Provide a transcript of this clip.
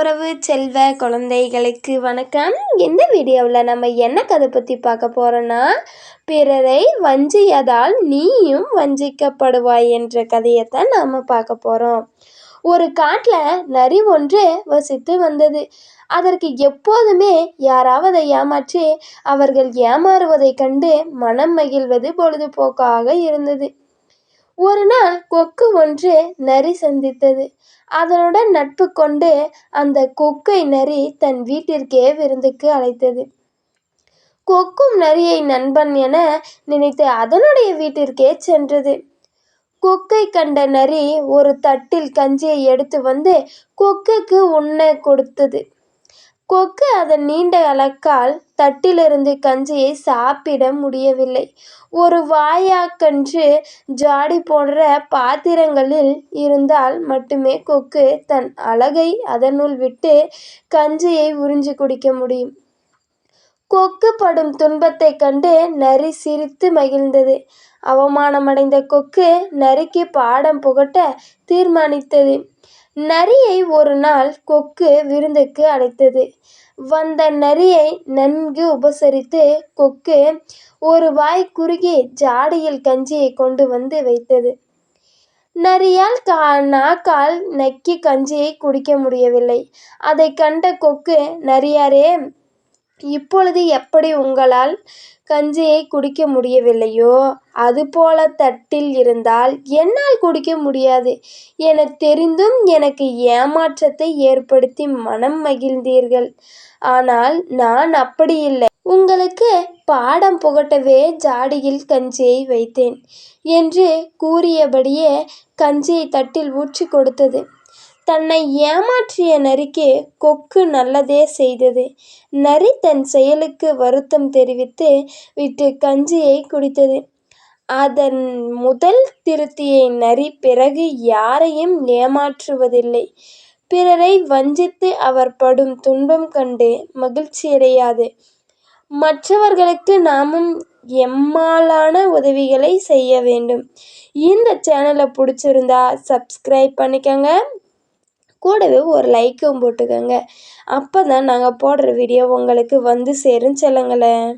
உறவு செல்வ குழந்தைகளுக்கு வணக்கம். இந்த வீடியோவில் நம்ம என்ன கதை பற்றி பார்க்க போகிறோன்னா, பிறரை வஞ்சியதால் நீயும் வஞ்சிக்கப்படுவாய் என்ற கதையைத்தான் நாம் பார்க்க போகிறோம். ஒரு காட்டில் நரி ஒன்று வசித்து வந்தது. அதற்கு எப்போதுமே யாராவது ஏமாற்றி அவர்கள் ஏமாறுவதைக் கண்டு மனம் மகிழ்வது பொழுதுபோக்காக இருந்தது. ஒரு நாள் கொக்கு ஒன்று நரி சந்தித்தது. அதனுடன் நட்பு கொண்டு அந்த கொக்கை நரி தன் வீட்டிற்கே விருந்துக்கு அழைத்தது. கொக்கும் நரியை நண்பன் என நினைத்து அதனுடைய வீட்டிற்கே சென்றது. கொக்கை கண்ட நரி ஒரு தட்டில் கஞ்சியை எடுத்து வந்து கொக்குக்கு உண்ண கொடுத்தது. கொக்கு அதன் நீண்ட அலக்கால் தட்டிலிருந்து கஞ்சியை சாப்பிட முடியவில்லை. ஒரு வாயாக்கன்று ஜாடி போன்ற பாத்திரங்களில் இருந்தால் மட்டுமே கொக்கு தன் அலகை அதனுள் விட்டு கஞ்சியை உறிஞ்சி குடிக்க முடியும். கொக்கு படும் துன்பத்தைக் கண்டு நரி சிரித்து மகிழ்ந்தது. அவமானமடைந்த கொக்கு நரிக்கு பாடம் புகட்ட தீர்மானித்தது. நரியை ஒரு நாள் கொக்கு விருந்துக்கு அழைத்தது. வந்த நரியை நன்கு உபசரித்து கொக்கு ஒரு வாய் குறுகி ஜாடியில் கஞ்சியை கொண்டு வந்து வைத்தது. நரியால் நாக்கால் நக்கி கஞ்சியை குடிக்க முடியவில்லை. அதை கண்ட கொக்கு, நரியாரே, இப்பொழுது எப்படி உங்களால் கஞ்சியை குடிக்க முடியவில்லையோ அதுபோல தட்டில் இருந்தால் என்னால் குடிக்க முடியாது என தெரிந்தும் எனக்கு ஏமாற்றத்தை ஏற்படுத்தி மனம் மகிழ்ந்தீர்கள். ஆனால் நான் அப்படி இல்லை. உங்களுக்கு பாடம் புகட்டவே ஜாடியில் கஞ்சியை வைத்தேன் என்று கூறியபடியே கஞ்சியை தட்டில் ஊற்றி கொடுத்தது. தன்னை ஏமாற்றிய நரிக்கு கொக்கு நல்லதே செய்தது. நரி தன் செயலுக்கு வருத்தம் தெரிவித்து விட்டு கஞ்சியை குடித்தது. அதன் முதல் திருத்திய நரி பிறகு யாரையும் ஏமாற்றுவதில்லை. பிறரை வஞ்சித்து அவர் படும் துன்பம் கண்டு மகிழ்ச்சியடையாது. மற்றவர்களுக்கு நாமும் எம்மாலான உதவிகளை செய்ய வேண்டும். இந்த சேனலை பிடிச்சிருந்தா சப்ஸ்கிரைப் பண்ணிக்கோங்க. கூடவே ஒரு லைக்கும் போட்டுக்கோங்க. அப்போ தான் நாங்கள் போடுற வீடியோ உங்களுக்கு வந்து சேரும் செல்லுங்களேன்.